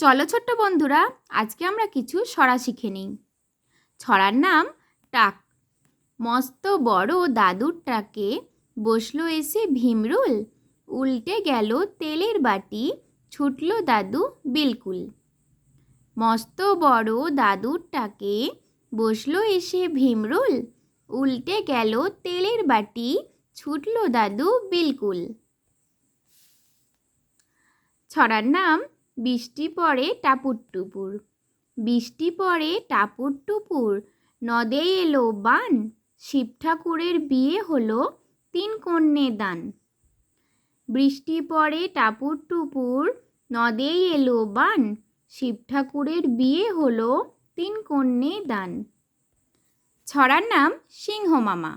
চলো ছোট্ট বন্ধুরা, আজকে আমরা কিছু ছড়া শিখে নিই। ছড়ার নাম টাক। মস্ত বড় দাদুর টাকে বসলো এসে ভীমরুল, উল্টে গেল তেলের বাটি, ছুটলো দাদু বিলকুল। মস্ত বড় দাদুর টাকে বসলো এসে ভীমরুল, উল্টে গেল তেলের বাটি, ছুটলো দাদু বিলকুল। ছড়ার নাম বৃষ্টি পড়ে টাপুর টুপুর। বৃষ্টি পড়ে টাপুর টুপুর, নদে এলো বান, শিব ঠাকুরের বিয়ে হলো, 3 কন্যে দান। বৃষ্টি পড়ে টাপুর টুপুর, নদে এলো বান, শিব ঠাকুরের বিয়ে হলো, 3 কন্যে দান। ছড়ার নাম সিংহ মামা।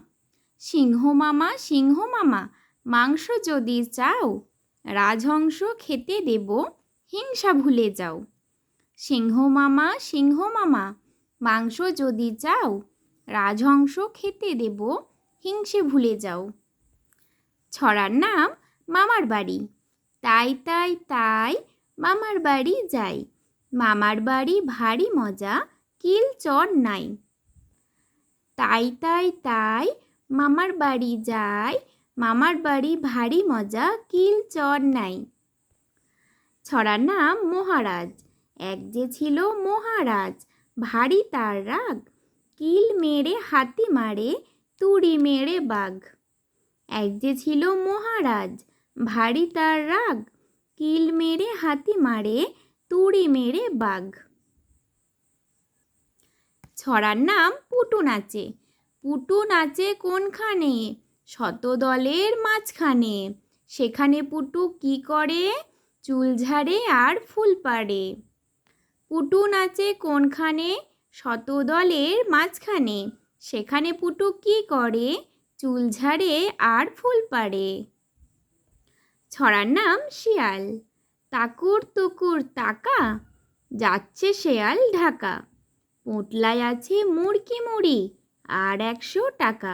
সিংহ মামা সিংহ মামা, মাংস যদি চাও, রাজহংস খেতে দেব, হিংসা ভুলে যাও। সিংহ মামা, মাংস যদি চাও, রাজহংস খেতে দেব, হিংসে ভুলে যাও। ছড়ার নাম মামার বাড়ি। তাই তাই তাই মামার বাড়ি যাই, মামার বাড়ি ভারী মজা, কিল চড় নাই। তাই তাই তাই মামার বাড়ি যাই, মামার বাড়ি ভারী মজা, কিল চড় নাই। ছড়ার নাম মহারাজ। এক যে ছিল মহারাজ, ভারী তার রাগ, কিল মেরে হাতি মারে, তুড়ি মেরে বাঘ। এক যে ছিল মহারাজ, ভারী তার রাগ, কিল মেরে হাতি মারে, তুড়ি মেরে বাঘ। ছড়ার নাম পুটু নাচে। পুটু নাচে কোনখানে? শতদলের মাঝখানে। সেখানে পুটু কি করে? চুল ঝাড়ে আর ফুল পাড়ে। পুটু নাচে কোনখানে? শতদলের মাঝখানে। সেখানে পুটু কি করে? চুল ঝাড়ে আর ফুল পাড়ে। ছড়ার নাম শিয়াল। তাকুর তুকুর তাকা, যাচ্ছে শেয়াল ঢাকা। পোঁটলায় আছে মুড়কি মুড়ি আর 100 টাকা।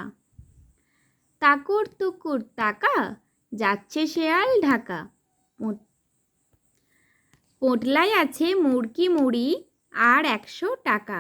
তাকুর তুকুর তাকা, যাচ্ছে শেয়াল ঢাকা। পোঁটলায় আছে মুড়কি মুড়ি আর 100 টাকা।